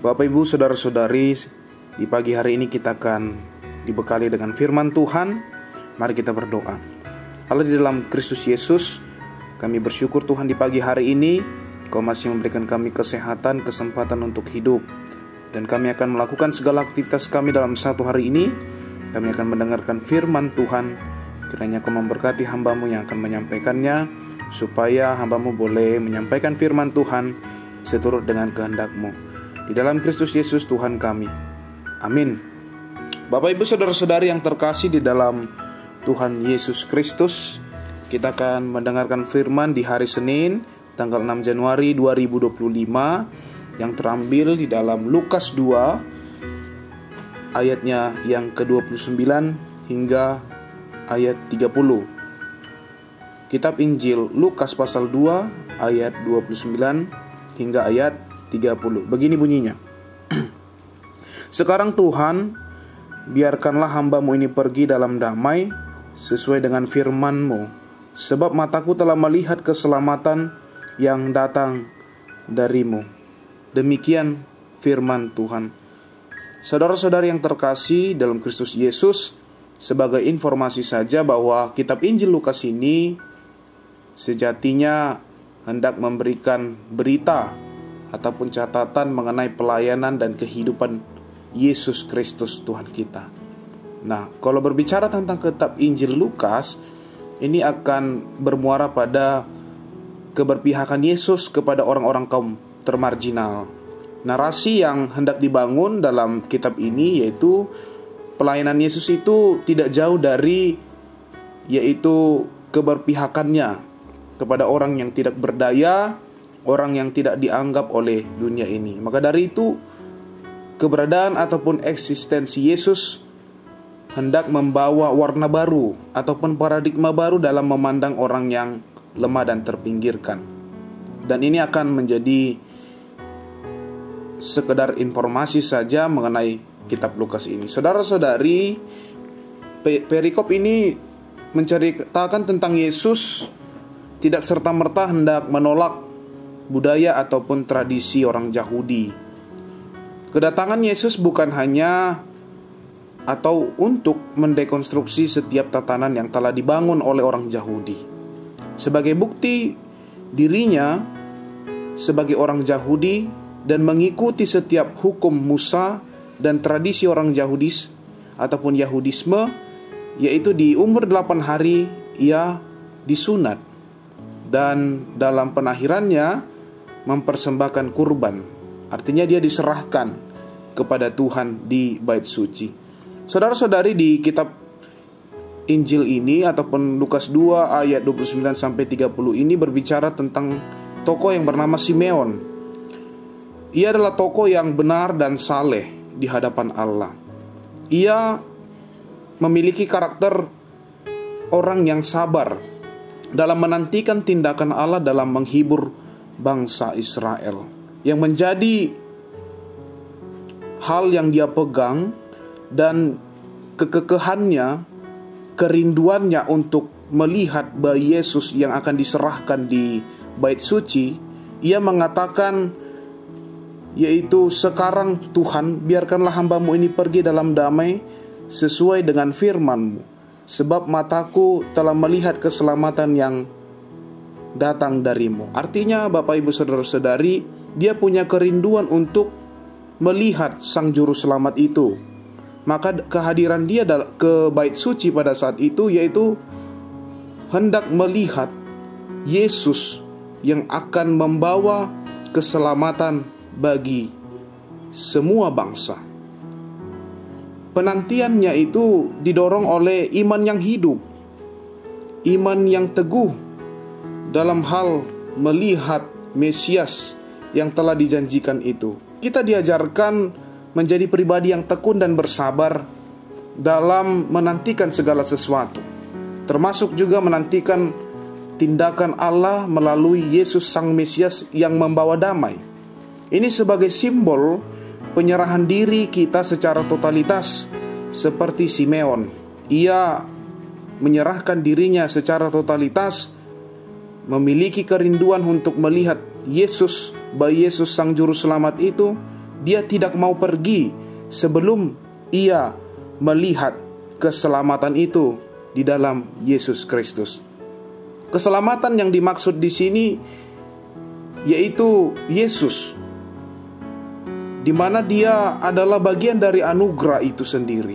Bapak Ibu Saudara-saudari, di pagi hari ini kita akan dibekali dengan firman Tuhan. Mari kita berdoa. Allah di dalam Kristus Yesus, kami bersyukur Tuhan di pagi hari ini Kau masih memberikan kami kesehatan, kesempatan untuk hidup. Dan kami akan melakukan segala aktivitas kami dalam satu hari ini. Kami akan mendengarkan firman Tuhan. Kiranya Kau memberkati hamba-Mu yang akan menyampaikannya, supaya hamba-Mu boleh menyampaikan firman Tuhan seturut dengan kehendak-Mu. Di dalam Kristus Yesus Tuhan kami. Amin. Bapak Ibu Saudara-saudari yang terkasih di dalam Tuhan Yesus Kristus, kita akan mendengarkan firman di hari Senin tanggal 6 Januari 2025 yang terambil di dalam Lukas 2 ayatnya yang ke-29 hingga ayat 30. Kitab Injil Lukas pasal 2 ayat 29 hingga ayat 30. Begini bunyinya. Sekarang Tuhan, biarkanlah hamba-Mu ini pergi dalam damai sesuai dengan firman-Mu, sebab mataku telah melihat keselamatan yang datang dari-Mu. Demikian firman Tuhan. Saudara-saudari yang terkasih dalam Kristus Yesus, sebagai informasi saja bahwa kitab Injil Lukas ini sejatinya hendak memberikan berita ataupun catatan mengenai pelayanan dan kehidupan Yesus Kristus Tuhan kita. Nah, kalau berbicara tentang kitab Injil Lukas, ini akan bermuara pada keberpihakan Yesus kepada orang-orang kaum termarginal. Narasi yang hendak dibangun dalam kitab ini yaitu pelayanan Yesus itu tidak jauh dari yaitu keberpihakannya kepada orang yang tidak berdaya, orang yang tidak dianggap oleh dunia ini. Maka dari itu, keberadaan ataupun eksistensi Yesus hendak membawa warna baru ataupun paradigma baru dalam memandang orang yang lemah dan terpinggirkan. Dan ini akan menjadi sekedar informasi saja mengenai kitab Lukas ini. Saudara-saudari, perikop ini menceritakan tentang Yesus tidak serta-merta hendak menolak budaya ataupun tradisi orang Yahudi. Kedatangan Yesus bukan hanya atau untuk mendekonstruksi setiap tatanan yang telah dibangun oleh orang Yahudi. Sebagai bukti dirinya sebagai orang Yahudi dan mengikuti setiap hukum Musa dan tradisi orang Yahudis ataupun Yahudisme, yaitu di umur 8 hari ia disunat dan dalam penakhirannya mempersembahkan kurban. Artinya dia diserahkan kepada Tuhan di bait suci. Saudara-saudari, di kitab Injil ini ataupun Lukas 2 ayat 29 sampai 30 ini berbicara tentang tokoh yang bernama Simeon. Ia adalah tokoh yang benar dan saleh di hadapan Allah. Ia memiliki karakter orang yang sabar dalam menantikan tindakan Allah dalam menghibur bangsa Israel. Yang menjadi hal yang dia pegang dan kekekehannya, kerinduannya untuk melihat bayi Yesus yang akan diserahkan di bait suci, ia mengatakan yaitu, sekarang Tuhan, biarkanlah hamba-Mu ini pergi dalam damai sesuai dengan firman-Mu, sebab mataku telah melihat keselamatan yang datang dari-Mu. Artinya Bapak Ibu Saudara-saudari, dia punya kerinduan untuk melihat Sang Juru Selamat itu. Maka kehadiran dia ke bait suci pada saat itu yaitu hendak melihat Yesus yang akan membawa keselamatan bagi semua bangsa. Penantiannya itu didorong oleh iman yang hidup, iman yang teguh dalam hal melihat Mesias yang telah dijanjikan itu. Kita diajarkan menjadi pribadi yang tekun dan bersabar dalam menantikan segala sesuatu, termasuk juga menantikan tindakan Allah melalui Yesus Sang Mesias yang membawa damai. Ini sebagai simbol penyerahan diri kita secara totalitas seperti Simeon. Ia menyerahkan dirinya secara totalitas, memiliki kerinduan untuk melihat Yesus, bayi Yesus Sang Juru Selamat itu dia tidak mau pergi sebelum ia melihat keselamatan itu di dalam Yesus Kristus. Keselamatan yang dimaksud di sini yaitu Yesus, di mana dia adalah bagian dari anugerah itu sendiri.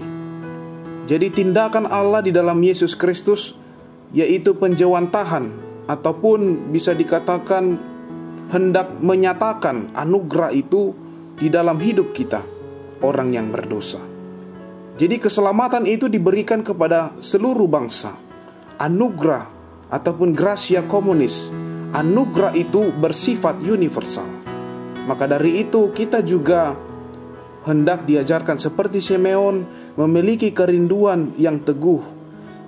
Jadi tindakan Allah di dalam Yesus Kristus yaitu penjawantahan, ataupun bisa dikatakan hendak menyatakan anugerah itu di dalam hidup kita, orang yang berdosa. Jadi keselamatan itu diberikan kepada seluruh bangsa. Anugerah ataupun gratia communis, anugerah itu bersifat universal. Maka dari itu kita juga hendak diajarkan seperti Simeon, memiliki kerinduan yang teguh,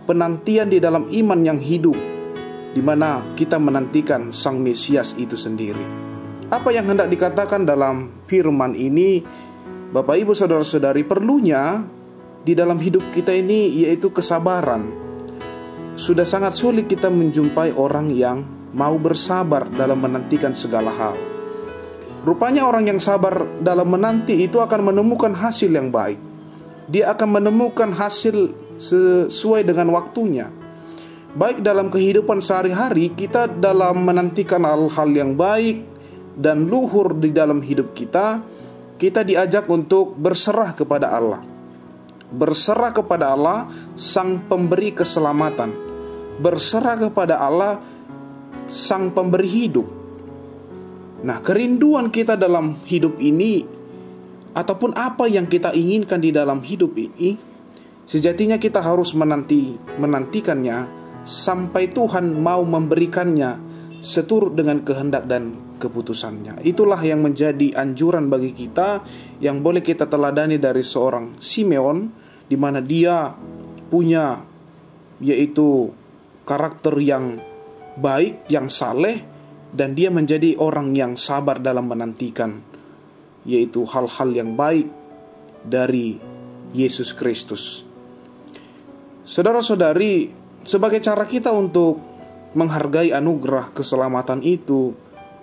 penantian di dalam iman yang hidup, di mana kita menantikan Sang Mesias itu sendiri. Apa yang hendak dikatakan dalam firman ini, Bapak Ibu Saudara-saudari, perlunya di dalam hidup kita ini yaitu kesabaran. Sudah sangat sulit kita menjumpai orang yang mau bersabar dalam menantikan segala hal. Rupanya orang yang sabar dalam menanti itu akan menemukan hasil yang baik. Dia akan menemukan hasil sesuai dengan waktunya. Baik dalam kehidupan sehari-hari, kita dalam menantikan hal-hal yang baik dan luhur di dalam hidup kita, kita diajak untuk berserah kepada Allah. Berserah kepada Allah, Sang Pemberi keselamatan. Berserah kepada Allah, Sang Pemberi hidup. Nah, kerinduan kita dalam hidup ini, ataupun apa yang kita inginkan di dalam hidup ini, sejatinya kita harus menantikannya sampai Tuhan mau memberikannya seturut dengan kehendak dan keputusannya. Itulah yang menjadi anjuran bagi kita, yang boleh kita teladani dari seorang Simeon, di mana dia punya yaitu karakter yang baik, yang saleh, dan dia menjadi orang yang sabar dalam menantikan yaitu hal-hal yang baik dari Yesus Kristus. Saudara-saudari, sebagai cara kita untuk menghargai anugerah keselamatan itu,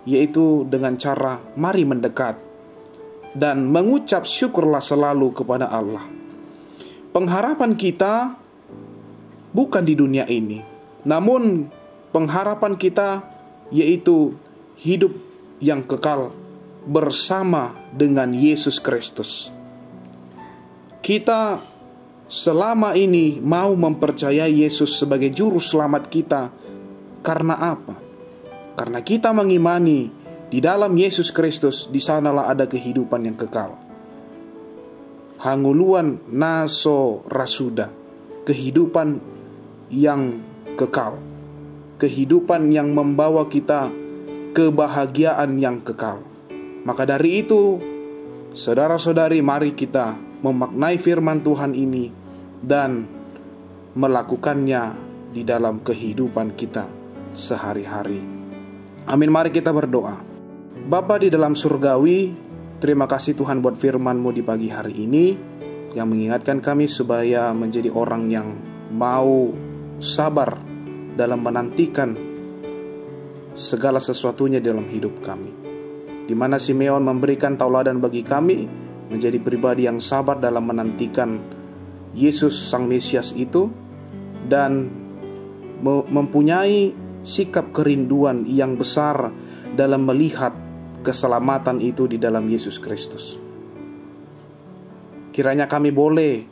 yaitu dengan cara mari mendekat dan mengucap syukurlah selalu kepada Allah. Pengharapan kita bukan di dunia ini, namun pengharapan kita yaitu hidup yang kekal bersama dengan Yesus Kristus. Kita selama ini mau mempercayai Yesus sebagai juru selamat kita. Karena apa? Karena kita mengimani di dalam Yesus Kristus, di sanalah ada kehidupan yang kekal. Hanguluan naso rasuda, kehidupan yang kekal, kehidupan yang membawa kita kebahagiaan yang kekal. Maka dari itu, saudara-saudari, mari kita memaknai firman Tuhan ini dan melakukannya di dalam kehidupan kita sehari-hari. Amin. Mari kita berdoa. Bapa di dalam surgawi, terima kasih Tuhan buat firman-Mu di pagi hari ini, yang mengingatkan kami supaya menjadi orang yang mau sabar dalam menantikan segala sesuatunya dalam hidup kami. Di mana Simeon memberikan tauladan bagi kami menjadi pribadi yang sabar dalam menantikan Yesus Sang Mesias itu, dan mempunyai sikap kerinduan yang besar dalam melihat keselamatan itu di dalam Yesus Kristus. Kiranya kami boleh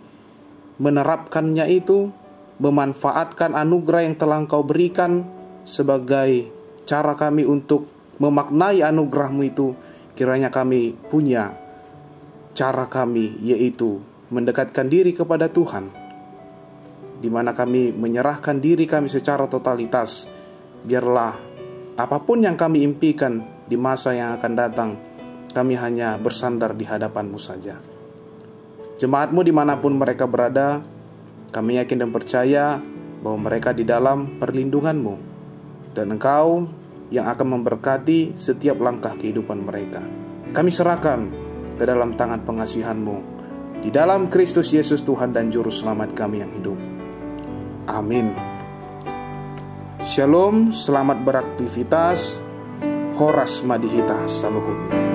menerapkannya itu, memanfaatkan anugerah yang telah Engkau berikan sebagai cara kami untuk memaknai anugerah-Mu itu. Kiranya kami punya cara kami, yaitu mendekatkan diri kepada Tuhan, di mana kami menyerahkan diri kami secara totalitas. Biarlah apapun yang kami impikan di masa yang akan datang, kami hanya bersandar di hadapan-Mu saja. Jemaat-Mu dimanapun mereka berada, kami yakin dan percaya bahwa mereka di dalam perlindungan-Mu, dan Engkau yang akan memberkati setiap langkah kehidupan mereka. Kami serahkan ke dalam tangan pengasihan-Mu, di dalam Kristus Yesus Tuhan dan Juru Selamat kami yang hidup. Amin. Shalom, selamat beraktivitas. Horas Madihita Saluhut.